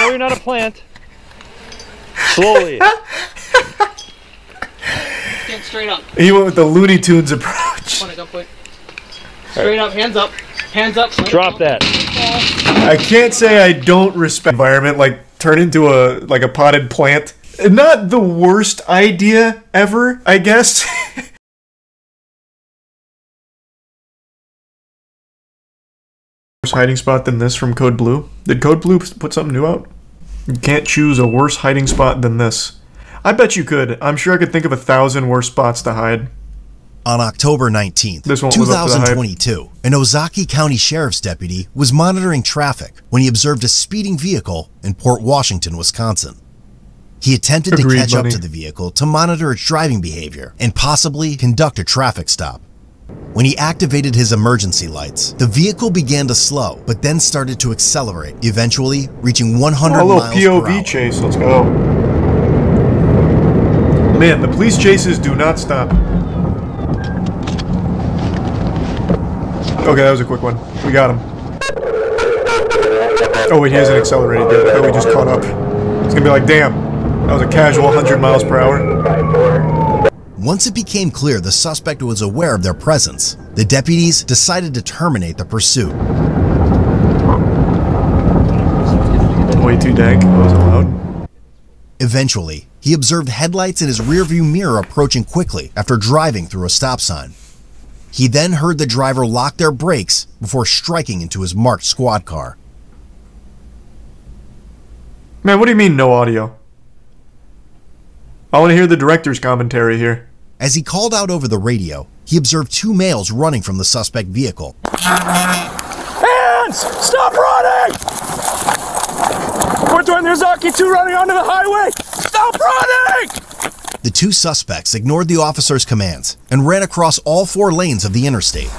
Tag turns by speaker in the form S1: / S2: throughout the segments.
S1: know you're not a plant. Slowly.
S2: Stand straight up.
S3: He went with the Looney Tunes approach.
S2: Straight up, hands up. Hands up.
S1: Drop that.
S3: I can't say I don't respect the environment, like turn into a potted plant. Not the worst idea ever, I guess. Worse hiding spot than this from Code Blue? Did Code Blue put something new out? You can't choose a worse hiding spot than this. I bet you could. I'm sure I could think of 1,000 worse spots to hide.
S4: On October 19th,
S3: This won't live up to the hype.
S4: 2022, an Ozaukee County Sheriff's deputy was monitoring traffic when he observed a speeding vehicle in Port Washington, Wisconsin. He attempted to catch up to the vehicle to monitor its driving behavior and possibly conduct a traffic stop. When he activated his emergency lights, the vehicle began to slow, but then started to accelerate, eventually reaching 100
S3: a little
S4: miles per hour.
S3: POV chase, let's go. Man, the police chases do not stop. Okay, that was a quick one. We got him. Oh wait, he hasn't accelerated yet. I thought we just caught up. It's gonna be like, damn, that was a casual 100 miles per hour.
S4: Once it became clear the suspect was aware of their presence, the deputies decided to terminate the pursuit.
S3: Way too dank. That wasn't loud.
S4: Eventually, he observed headlights in his rearview mirror approaching quickly after driving through a stop sign. He then heard the driver lock their brakes before striking into his marked squad car.
S3: Man, what do you mean no audio? I want to hear the director's commentary here.
S4: As he called out over the radio, he observed two males running from the suspect vehicle.
S5: Hands! Stop running! We're doing the Ozaukee 2 running onto the highway! Stop running!
S4: The two suspects ignored the officer's commands and ran across all 4 lanes of the interstate.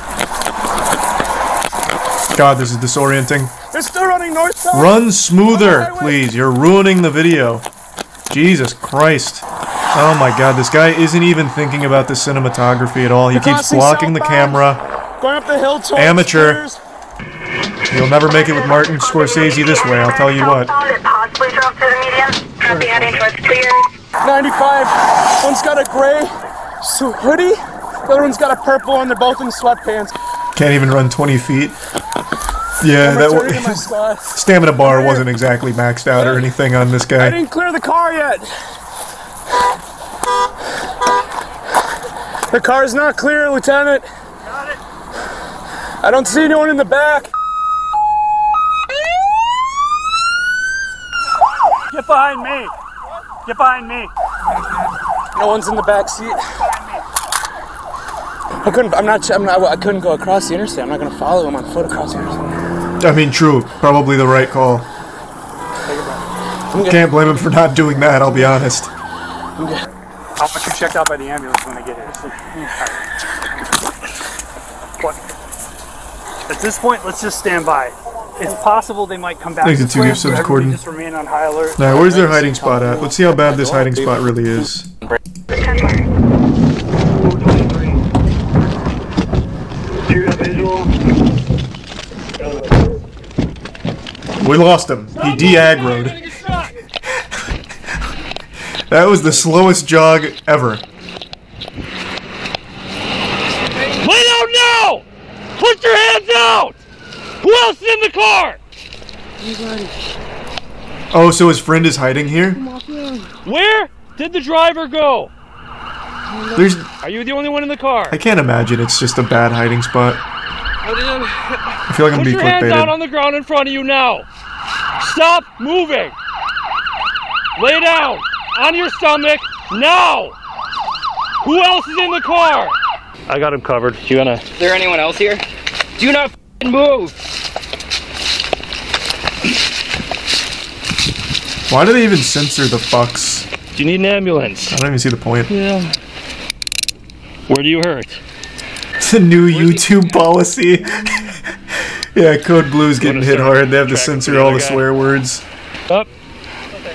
S3: God, this is disorienting.
S5: They're still running northbound!
S3: Run smoother, please. You're ruining the video. Jesus Christ. Oh my God, this guy isn't even thinking about the cinematography at all. He keeps blocking the camera.
S5: Going up the hill towards
S3: Amateur. You'll never make it with Martin Scorsese this way, I'll tell you what.
S5: 95. One's got a gray hoodie. The other one's got a purple, and they're both in sweatpants.
S3: Can't even run 20 feet. Yeah, that stamina bar wasn't exactly maxed out or anything on this
S5: I
S3: guy.
S5: didn't clear the car yet. The car's not clear, Lieutenant. Got it. I don't see anyone in the back. Get behind me. Get behind me. No one's in the back seat. I couldn't go across the interstate. I'm not gonna follow him on foot across the interstate.
S3: I mean, true. Probably the right call. Can't blame him for not doing that, I'll be honest.
S5: I'm good. I'll get you checked out by the ambulance when I get here. What? At this point, let's just stand by. It's possible they might come back.
S3: I think the two gifts of recording.
S5: Just remain on high alert.
S3: Now, where's their hiding spot at? Let's see how bad this hiding spot really is. We lost him. He de-aggroed. That was the slowest jog ever.
S1: Lay down now! Put your hands out! Who else is in the car?
S3: Oh, so his friend is hiding here?
S1: Where did the driver go? Are you the only one in the car?
S3: I can't imagine it's just a bad hiding spot. I feel like I'm being
S1: clickbaited. Put your hands down on the ground in front of you now. Stop moving. Lay down on your stomach now. Who else is in the car? I got him covered. You gonna?
S2: Is there anyone else here? Do not move.
S3: Why do they even censor the fucks?
S1: Do you need an ambulance?
S3: I don't even see the point.
S1: Yeah. Where do you hurt?
S3: It's a new YouTube policy. Yeah, Code Blue's getting hit hard. They have to censor all the swear words.
S1: Up.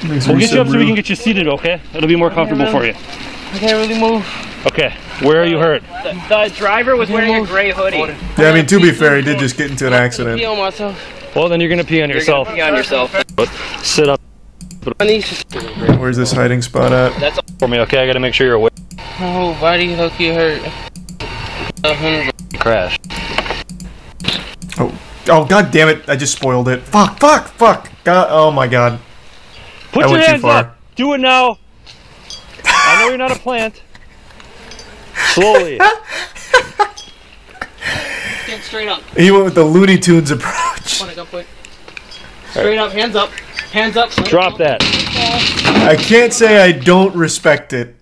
S1: We'll get you up so we can get you seated, okay? It'll be more comfortable for you.
S2: I can't really move.
S1: Okay, where are you hurt?
S2: The driver was wearing a gray hoodie.
S3: Yeah, I mean, to be fair, he did just get into an accident.
S2: Feel myself.
S1: Well, then you're gonna pee on yourself.
S2: Pee on yourself.
S1: Sit up.
S3: Where's this hiding spot at?
S2: That's all
S1: For me, okay? I gotta make sure you're awake.
S2: Oh, body hook you hurt.
S1: Crash.
S3: Oh, god damn it! I just spoiled it. Fuck! God, oh my god.
S1: Put your hands up. Do it now. I know you're not a plant. Slowly.
S2: Stand straight up.
S3: He went with the Looney Tunes approach.
S2: Straight up, hands up. Hands up.
S1: Drop that.
S3: I can't say I don't respect it.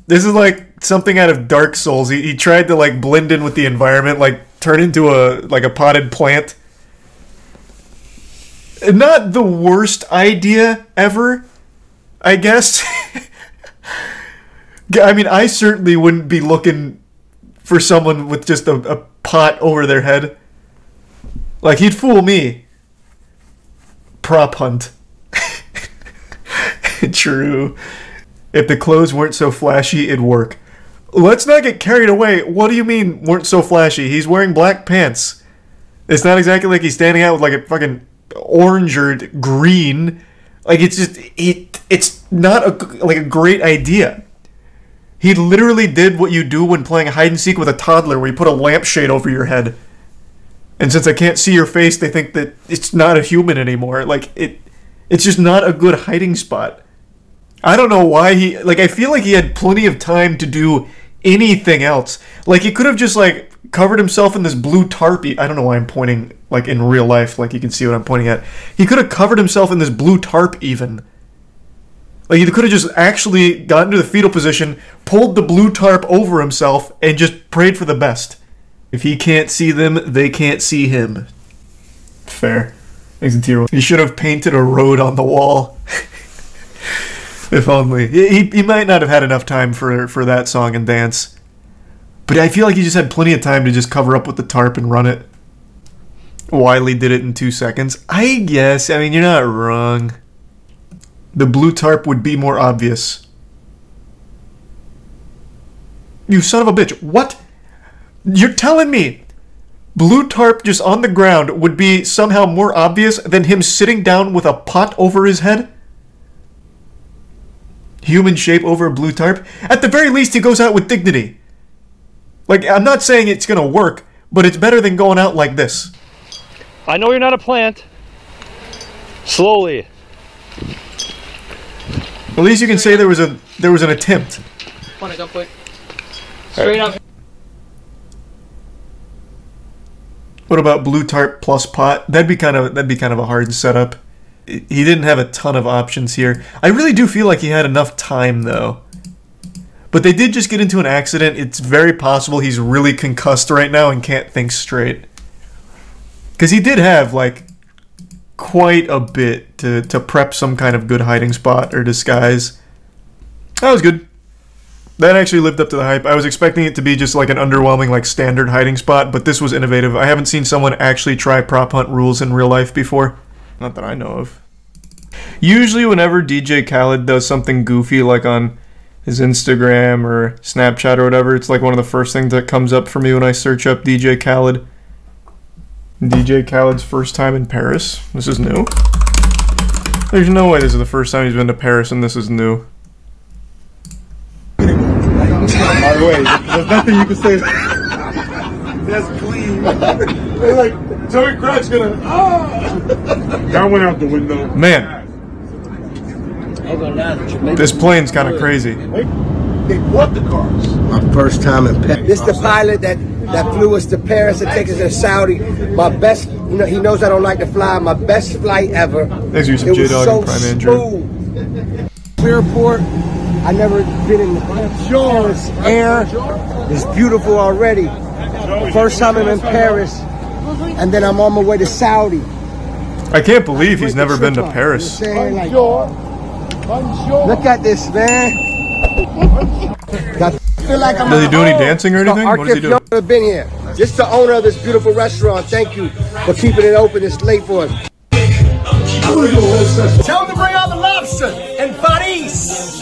S3: This is like something out of Dark Souls. He tried to like blend in with the environment, like turn into a potted plant. Not the worst idea ever, I guess. I mean, I certainly wouldn't be looking for someone with just a pot over their head. Like, he'd fool me. Prop hunt. True. If the clothes weren't so flashy, it'd work. Let's not get carried away. What do you mean, weren't so flashy? He's wearing black pants. It's not exactly like he's standing out with like a fucking orange or green. Like, it's just, it's not a great idea. He literally did what you do when playing hide and seek with a toddler, where you put a lampshade over your head. And since I can't see your face, they think that it's not a human anymore. Like, it's just not a good hiding spot. I don't know why I feel like he had plenty of time to do anything else. Like, he could have just, like, covered himself in this blue tarp. I don't know why I'm pointing, like, in real life, like, you can see what I'm pointing at. He could have covered himself in this blue tarp, even. Like, he could have just actually gotten to the fetal position, pulled the blue tarp over himself, and just prayed for the best. If he can't see them, they can't see him. Fair. He should have painted a road on the wall. If only. He might not have had enough time for that song and dance. But I feel like he just had plenty of time to just cover up with the tarp and run it. Wiley did it in 2 seconds. I guess. I mean, you're not wrong. The blue tarp would be more obvious. You son of a bitch. What? You're telling me blue tarp just on the ground would be somehow more obvious than him sitting down with a pot over his head? Human shape over a blue tarp? At the very least, he goes out with dignity. Like, I'm not saying it's gonna work, but it's better than going out like this.
S1: I know you're not a plant. Slowly.
S3: At least you can say there was an attempt.
S2: Straight up.
S3: What about blue tarp plus pot? That'd be kind of a hard setup. He didn't have a ton of options here. I really do feel like he had enough time, though. But they did just get into an accident. It's very possible he's really concussed right now and can't think straight. Because he did have, like, quite a bit to prep some kind of good hiding spot or disguise. That was good. That actually lived up to the hype. I was expecting it to be just like an underwhelming, like, standard hiding spot, but this was innovative. I haven't seen someone actually try prop hunt rules in real life before. Not that I know of. Usually whenever DJ Khaled does something goofy, like on his Instagram or Snapchat or whatever, it's like one of the first things that comes up for me when I search up DJ Khaled. DJ Khaled's first time in Paris. This is new. There's no way this is the first time he's been to Paris and this is new.
S6: By the way, there's nothing you can say. That's clean. They're like, Joey Crack's gonna. That went out the window.
S3: Man. This plane's kind of crazy.
S6: They bought the cars.
S7: My first time in Paris. This is the pilot that flew us to Paris and take us to Saudi. My best, you know, he knows I don't like to fly. My best flight ever.
S3: Thanks for some J-Dog and Prime Andrew.
S7: Airport. I never been in Paris. Air is beautiful already. First time I'm in Paris, and then I'm on my way to Saudi.
S3: I can't believe he's never been to Paris.
S7: You know like, look at this, man. Feel like I'm
S3: does he do any dancing or anything? What does he do?
S7: I've been here. This is the owner of this beautiful restaurant. Thank you for keeping it open. It's late for us. Tell them to bring out the lobster in Paris.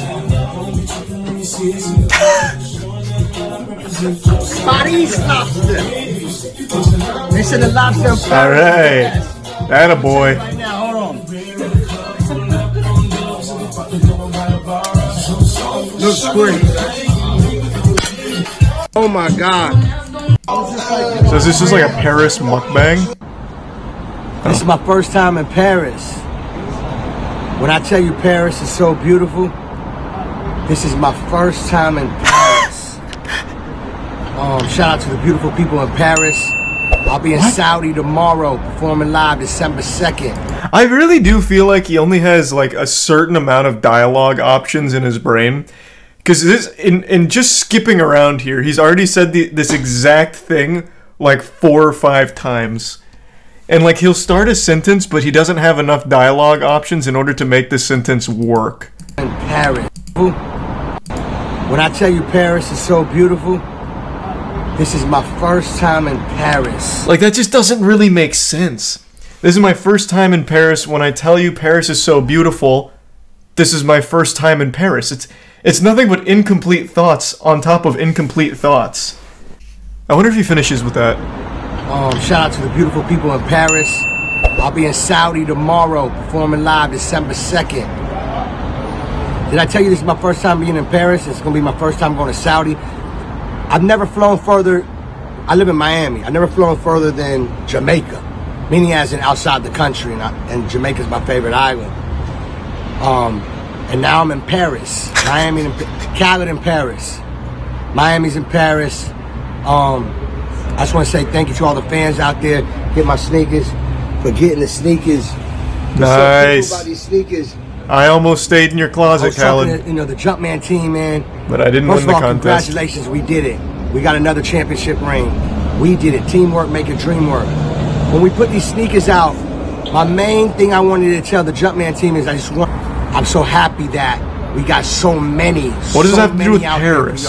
S7: Paris lobster. They said the lobster in Paris.
S3: All right. Attaboy.
S7: Right now, hold on. Looks great. Oh my God.
S3: So is this just like a Paris mukbang?
S7: This is my first time in Paris. When I tell you Paris is so beautiful, this is my first time in Paris. Shout out to the beautiful people in Paris. I'll be in Saudi tomorrow, performing live December 2nd.
S3: I really do feel like he only has like a certain amount of dialogue options in his brain. Because this, in just skipping around here, he's already said this exact thing like 4 or 5 times. And like he'll start a sentence, but he doesn't have enough dialogue options in order to make the sentence work.
S7: In Paris. When I tell you Paris is so beautiful, this is my first time in Paris.
S3: Like that just doesn't really make sense. This is my first time in Paris. When I tell you Paris is so beautiful, this is my first time in Paris. It's nothing but incomplete thoughts on top of incomplete thoughts. I wonder if he finishes with that.
S7: Shout out to the beautiful people in Paris. I'll be in Saudi tomorrow, performing live December 2nd. Did I tell you this is my first time being in Paris? It's going to be my first time going to Saudi. I've never flown further. I live in Miami. I've never flown further than Jamaica, meaning as in outside the country, and Jamaica's my favorite island. And now I'm in Paris. Miami, Khaled in Paris. Miami's in Paris. I just want to say thank you to all the fans out there. Get my sneakers, for getting the sneakers.
S3: Nice.
S7: So about these sneakers.
S3: I almost stayed in your closet, Khaled.
S7: You know, the Jumpman team, man.
S3: But I didn't win the contest.
S7: Congratulations, we did it. We got another championship ring. We did it. Teamwork make a dream work. When we put these sneakers out, my main thing I wanted to tell the Jumpman team is I'm so happy that we got so many.
S3: What does that have to do with Paris?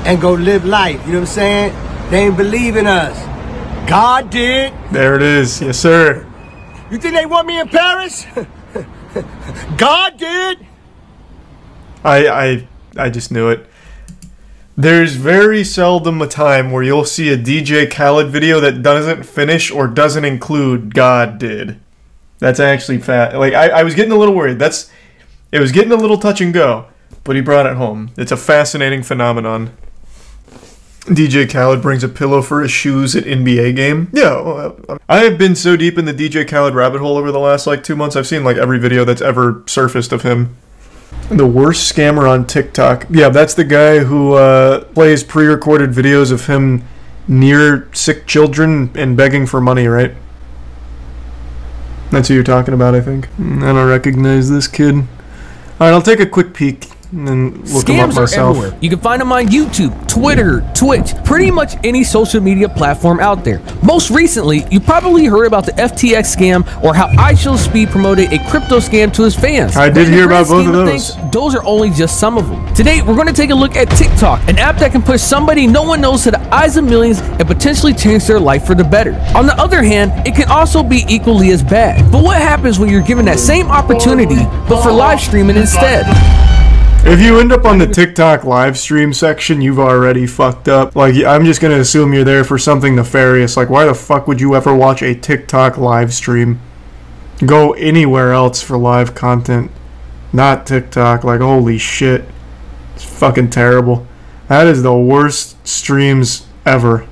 S7: And go live life. You know what I'm saying? They ain't believe in us. God did.
S3: There it is. Yes, sir.
S7: You think they want me in Paris? God did.
S3: I just knew it. There's very seldom a time where you'll see a DJ Khaled video that doesn't finish or doesn't include God did. That's actually fat. Like I was getting a little worried. It was getting a little touch and go, but he brought it home. It's a fascinating phenomenon. DJ Khaled brings a pillow for his shoes at NBA game. Yeah, I have been so deep in the DJ Khaled rabbit hole over the last like 2 months. I've seen like every video that's ever surfaced of him. The worst scammer on TikTok. Yeah, that's the guy who plays pre-recorded videos of him near sick children and begging for money, right? That's who you're talking about, I think. I don't recognize this kid. Alright, I'll take a quick peek and then look them up myself.
S8: Scams are everywhere. You can find them on YouTube, Twitter, Twitch, pretty much any social media platform out there. Most recently, you probably heard about the FTX scam or how iShowSpeed promoted a crypto scam to his fans.
S3: I did hear about both of those.
S8: Those are only just some of them. Today, we're going to take a look at TikTok, an app that can push somebody no one knows to the eyes of millions and potentially change their life for the better. On the other hand, it can also be equally as bad. But what happens when you're given that same opportunity, but for live streaming instead?
S3: If you end up on the TikTok live stream section, you've already fucked up. Like, I'm just gonna assume you're there for something nefarious. Like, why the fuck would you ever watch a TikTok live stream? Go anywhere else for live content. Not TikTok. Like, holy shit. It's fucking terrible. That is the worst streams ever.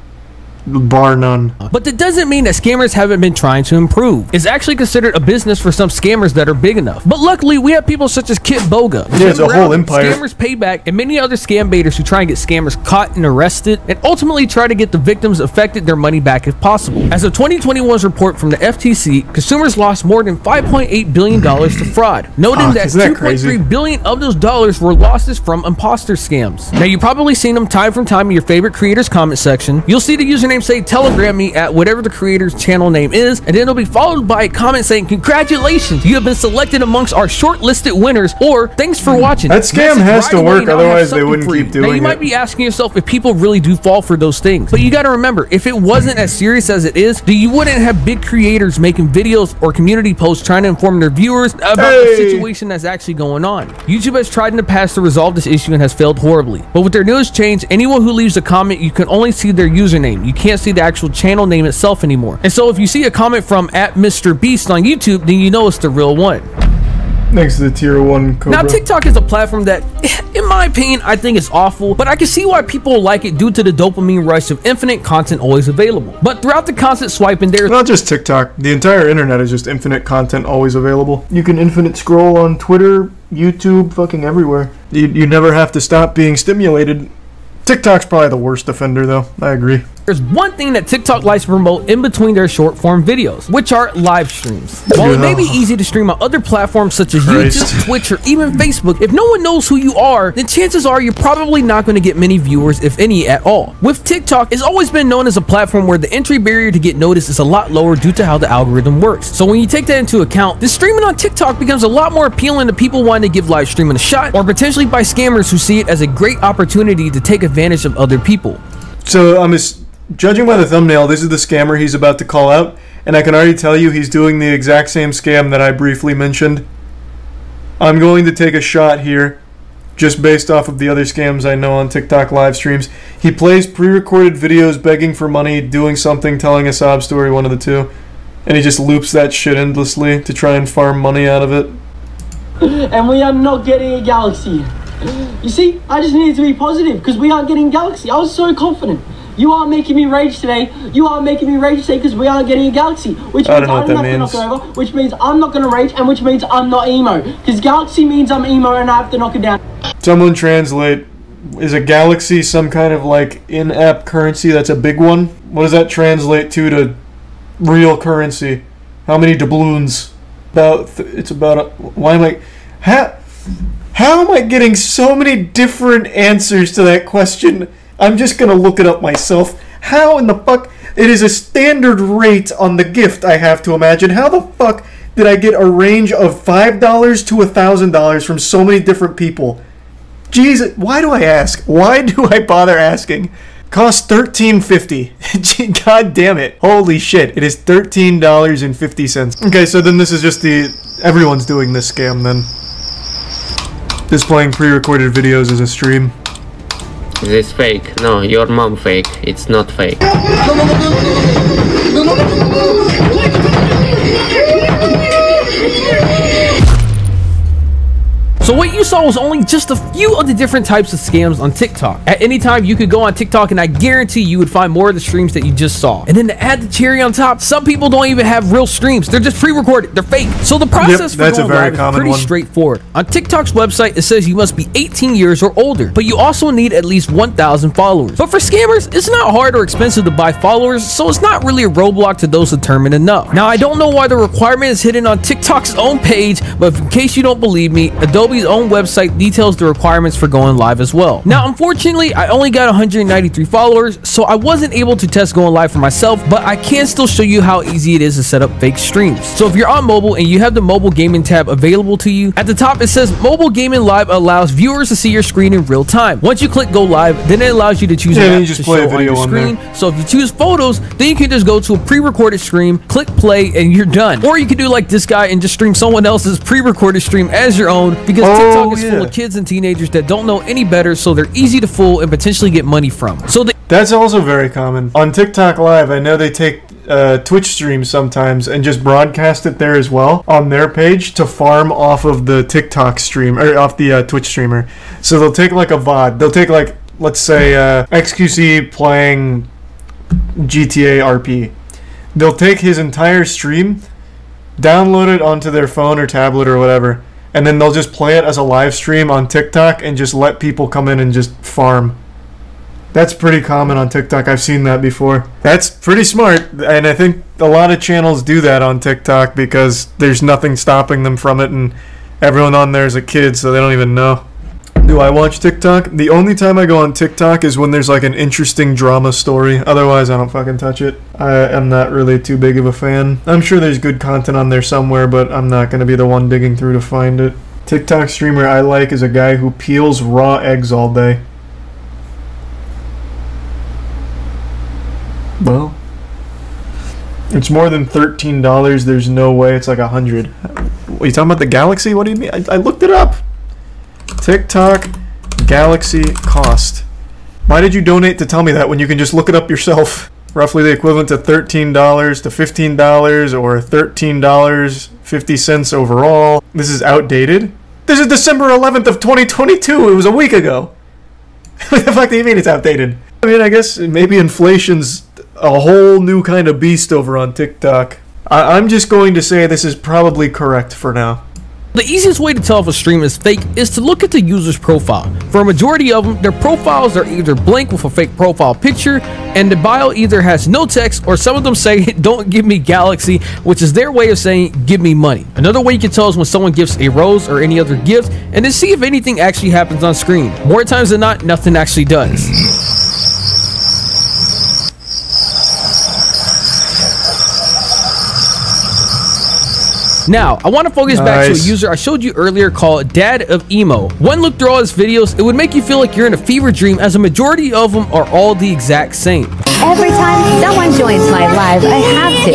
S3: Bar none.
S8: But that doesn't mean that scammers haven't been trying to improve. It's actually considered a business for some scammers that are big enough. But luckily, we have people such as Kit Boga,
S3: yeah, it's a whole empire.
S8: Scammers Payback, and many other scam baiters who try and get scammers caught and arrested, and ultimately try to get the victims affected their money back if possible. As of 2021's report from the FTC, consumers lost more than $5.8 billion to fraud, noting that $2.3 billion of those dollars were losses from imposter scams. Now, you've probably seen them time from time in your favorite creators' comment section. You'll see the username say telegram me at whatever the creator's channel name is, and then it'll be followed by a comment saying congratulations, you have been selected amongst our shortlisted winners, or thanks for watching.
S3: That scam has to work, otherwise they wouldn't keep doing it.
S8: Now you might be asking yourself if people really do fall for those things, but you got to remember, if it wasn't as serious as it is, then you wouldn't have big creators making videos or community posts trying to inform their viewers about the situation that's actually going on. YouTube has tried in the past to resolve this issue and has failed horribly, but with their newest change, anyone who leaves a comment, you can only see their username. You can't see the actual channel name itself anymore. And so if you see a comment from @MrBeast on YouTube, then you know it's the real one.
S3: Thanks to the tier 1 Cobra.
S8: Now, TikTok is a platform that, in my opinion, I think is awful, but I can see why people like it due to the dopamine rush of infinite content always available. But throughout the constant swiping, there's
S3: not just TikTok. The entire internet is just infinite content always available. You can infinite scroll on Twitter, YouTube, fucking everywhere. You never have to stop being stimulated. TikTok's probably the worst offender, though. I agree.
S8: There's one thing that TikTok likes to promote in between their short form videos, which are live streams. While it may be easy to stream on other platforms such as YouTube, Twitch, or even Facebook, if no one knows who you are, then chances are you're probably not going to get many viewers, if any at all. With TikTok, it's always been known as a platform where the entry barrier to get noticed is a lot lower due to how the algorithm works. So when you take that into account, the streaming on TikTok becomes a lot more appealing to people wanting to give live streaming a shot, or potentially by scammers who see it as a great opportunity to take advantage of other people.
S3: So judging by the thumbnail, this is the scammer he's about to call out, and I can already tell you he's doing the exact same scam that I briefly mentioned. I'm going to take a shot here, just based off of the other scams I know on TikTok live streams. He plays pre-recorded videos begging for money, doing something, telling a sob story, one of the two, and he just loops that shit endlessly to try and farm money out of it.
S2: And we are not getting a galaxy. You see, I just needed to be positive because we aren't getting a galaxy. I was so confident. You are making me rage today. You are making me rage today because we aren't getting a galaxy. Which means I don't have to knock it over. Which means I'm not going to rage, and which means I'm not emo. Because galaxy means I'm emo and I have to knock it down.
S3: Someone translate. Is a galaxy some kind of like in-app currency that's a big one? What does that translate to real currency? How many doubloons? Why am I... How am I getting so many different answers to that question? I'm just gonna look it up myself. How in the fuck? It is a standard rate on the gift, I have to imagine. How the fuck did I get a range of $5 to $1,000 from so many different people? Jesus, why do I ask? Why do I bother asking? Costs $13.50. God damn it. Holy shit. It is $13.50. Okay, so then this is just everyone's doing this scam then. Displaying pre-recorded videos as a stream.
S9: Is this fake? No, your mom fake. It's not fake.
S8: So what you saw was only just a few of the different types of scams on TikTok. At any time, you could go on TikTok and I guarantee you would find more of the streams that you just saw. And then to add the cherry on top, some people don't even have real streams. They're just pre-recorded. They're fake. So the process for going live is pretty straightforward. On TikTok's website, it says you must be 18 years or older, but you also need at least 1,000 followers. But for scammers, it's not hard or expensive to buy followers, so it's not really a roadblock to those determined enough. Now, I don't know why the requirement is hidden on TikTok's own page, but in case you don't believe me, Adobe's own website details the requirements for going live as well. Now, unfortunately, I only got 193 followers, so I wasn't able to test going live for myself, but I can still show you how easy it is to set up fake streams. So if you're on mobile and you have the mobile gaming tab available to you, at the top it says mobile gaming live allows viewers to see your screen in real time. Once you click go live, then it allows you to choose an app to show on your screen. So if you choose photos, then you can just go to a pre-recorded stream, click play, and you're done. Or you can do like this guy and just stream someone else's pre-recorded stream as your own, because TikTok is full of kids and teenagers that don't know any better, so they're easy to fool and potentially get money from. So
S3: that's also very common. On TikTok Live, I know they take Twitch streams sometimes and just broadcast it there as well on their page to farm off of the TikTok stream, or off the Twitch streamer. So they'll take like a VOD. They'll take like, let's say, XQC playing GTA RP. They'll take his entire stream, download it onto their phone or tablet or whatever, and then they'll just play it as a live stream on TikTok and just let people come in and just farm. That's pretty common on TikTok. I've seen that before. That's pretty smart, and I think a lot of channels do that on TikTok because there's nothing stopping them from it, and everyone on there is a kid, so they don't even know. Do I watch TikTok? The only time I go on TikTok is when there's like an interesting drama story. Otherwise, I don't fucking touch it. I am not really too big of a fan. I'm sure there's good content on there somewhere, but I'm not going to be the one digging through to find it. TikTok streamer I like is a guy who peels raw eggs all day. Well, it's more than $13. There's no way it's like $100. Are you talking about the Galaxy? What do you mean? I looked it up. TikTok Galaxy cost. Why did you donate to tell me that when you can just look it up yourself? roughly the equivalent to $13 to $15 or $13.50 overall. This is outdated. This is December 11th of 2022. It was a week ago. What the fuck do you mean it's outdated? I mean, I guess maybe inflation's a whole new kind of beast over on TikTok. I'm just going to say this is probably correct for now.
S8: The easiest way to tell if a stream is fake is to look at the user's profile. For a majority of them, their profiles are either blank with a fake profile picture, and the bio either has no text, or some of them say, "Don't give me Galaxy," which is their way of saying, "Give me money." Another way you can tell is when someone gives a rose or any other gift, and then see if anything actually happens on screen. More times than not, nothing actually does. Now, I want to focus back to a user I showed you earlier called Dad of Emo. One look through all his videos, it would make you feel like you're in a fever dream, as a majority of them are all the exact same.
S10: Every time someone joins my live, I have to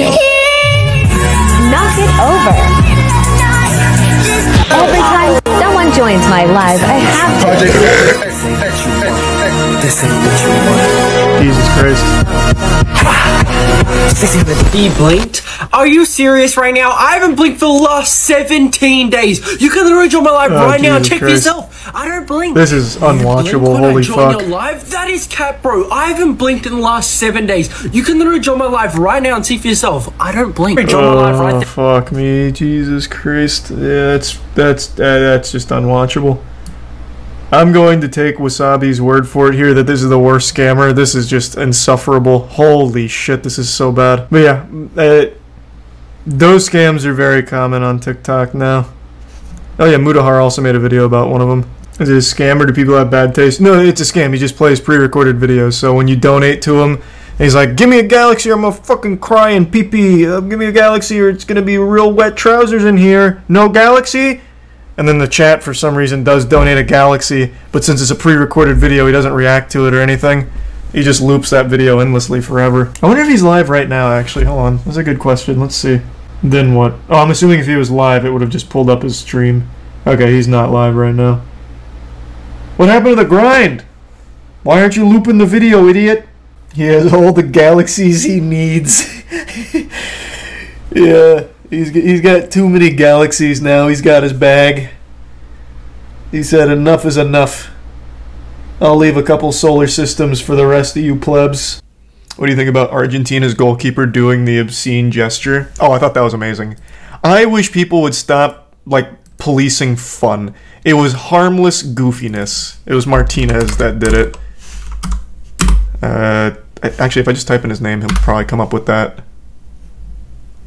S10: knock it over. Every time someone joins my live, I have to.
S2: This ain't what you want.
S3: Jesus Christ.
S2: He blinked? Are you serious right now? I haven't blinked for the last 17 days. You can literally join my live right now. Check for yourself. I don't blink.
S3: This is unwatchable. Holy fuck.
S2: Your live? That is cap, bro. I haven't blinked in the last 7 days. You can literally join my live right now and see for yourself. I don't blink. Join my live right there.
S3: Fuck me. Jesus Christ. Yeah, that's just unwatchable. I'm going to take Wasabi's word for it here that this is the worst scammer. This is just insufferable. Holy shit, this is so bad. But yeah, those scams are very common on TikTok now. Oh yeah, Mudahar also made a video about one of them. Is it a scam or do people have bad taste? No, it's a scam. He just plays pre-recorded videos. So when you donate to him, he's like, "Give me a Galaxy or I'm gonna fucking cry and pee-pee. Give me a Galaxy or it's gonna be real wet trousers in here. No Galaxy?" And then the chat, for some reason, does donate a Galaxy, but since it's a pre-recorded video, he doesn't react to it or anything. He just loops that video endlessly forever. I wonder if he's live right now, actually. Hold on. That's a good question. Let's see. Then what? Oh, I'm assuming if he was live, it would have just pulled up his stream. Okay, he's not live right now. What happened to the grind? Why aren't you looping the video, idiot? He has all the Galaxies he needs. Yeah. He's got too many Galaxies now. He's got his bag. He said enough is enough. I'll leave a couple solar systems for the rest of you plebs. What do you think about Argentina's goalkeeper doing the obscene gesture? Oh, I thought that was amazing. I wish people would stop, like, policing fun. It was harmless goofiness. It was Martinez that did it. Actually, if I just type in his name, he'll probably come up with that.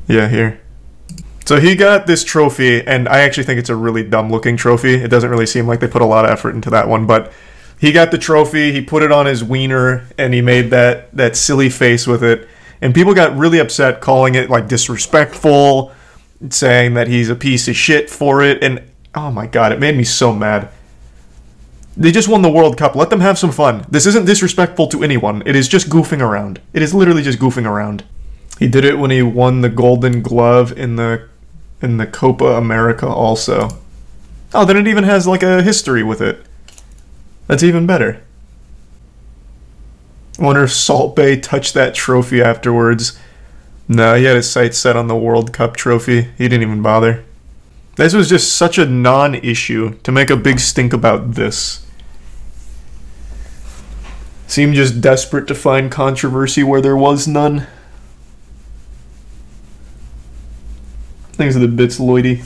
S3: Yeah, here. So he got this trophy, and I actually think it's a really dumb-looking trophy. It doesn't really seem like they put a lot of effort into that one, but he got the trophy, he put it on his wiener, and he made that silly face with it. And people got really upset, calling it, like, disrespectful, saying that he's a piece of shit for it, and oh my god, it made me so mad. They just won the World Cup. Let them have some fun. This isn't disrespectful to anyone. It is just goofing around. It is literally just goofing around. He did it when he won the Golden Glove in the Copa America also. Oh, then it even has like a history with it. That's even better. I wonder if Salt Bay touched that trophy afterwards. No, he had his sights set on the World Cup trophy. He didn't even bother. This was just such a non-issue to make a big stink about this. Seemed just desperate to find controversy where there was none. Thanks for the bits, Lloydie.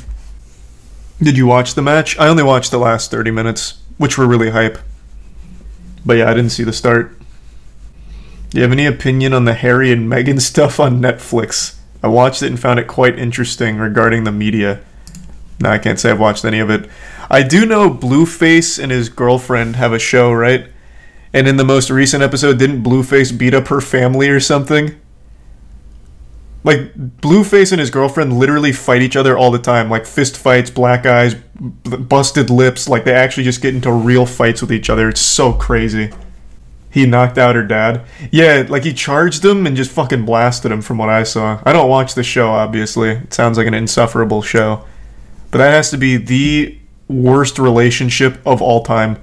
S3: Did you watch the match? I only watched the last 30 minutes, which were really hype. But yeah, I didn't see the start. Do you have any opinion on the Harry and Meghan stuff on Netflix? I watched it and found it quite interesting regarding the media. No, I can't say I've watched any of it. I do know Blueface and his girlfriend have a show, right? And in the most recent episode, didn't Blueface beat up her family or something? Like, Blueface and his girlfriend literally fight each other all the time. Like, fist fights, black eyes, busted lips. Like, they actually just get into real fights with each other. It's so crazy. He knocked out her dad. Yeah, like, he charged him and just fucking blasted him from what I saw. I don't watch the show, obviously. It sounds like an insufferable show. But that has to be the worst relationship of all time.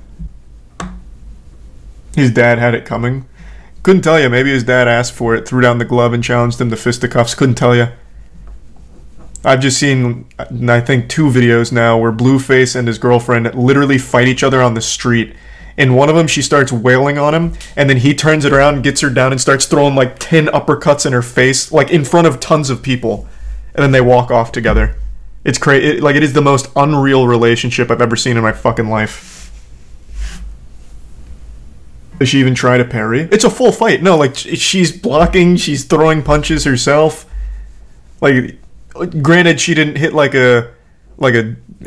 S3: His dad had it coming. Couldn't tell you. Maybe his dad asked for it, threw down the glove, and challenged him to fisticuffs. Couldn't tell you. I've just seen, I think, 2 videos now where Blueface and his girlfriend literally fight each other on the street. In one of them, she starts wailing on him, and then he turns it around, gets her down, and starts throwing like 10 uppercuts in her face, like in front of tons of people. And then they walk off together. It's crazy. Like, it is the most unreal relationship I've ever seen in my fucking life. Does she even try to parry? It's a full fight. No, like, she's blocking, she's throwing punches herself. Like, granted, she didn't hit like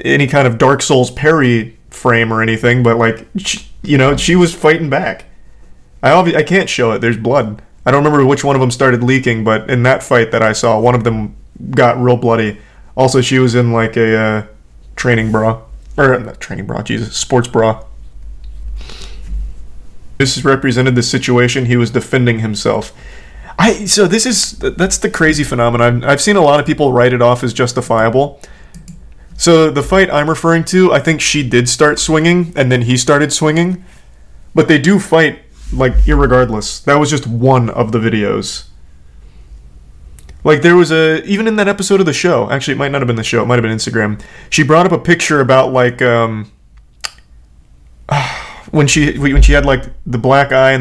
S3: any kind of Dark Souls parry frame or anything, but like, she was fighting back. I can't show it. There's blood. I don't remember which one of them started leaking, but in that fight that I saw, one of them got real bloody. Also, she was in like a training bra, or not training bra, Jesus, sports bra. This has represented the situation. He was defending himself. That's the crazy phenomenon. I've seen a lot of people write it off as justifiable. So the fight I'm referring to, I think she did start swinging, and then he started swinging. But they do fight, like, irregardless. That was just one of the videos. Like, there was even in that episode of the show, actually, it might not have been the show, it might have been Instagram, she brought up a picture about, like, when she had, like, the black eye and the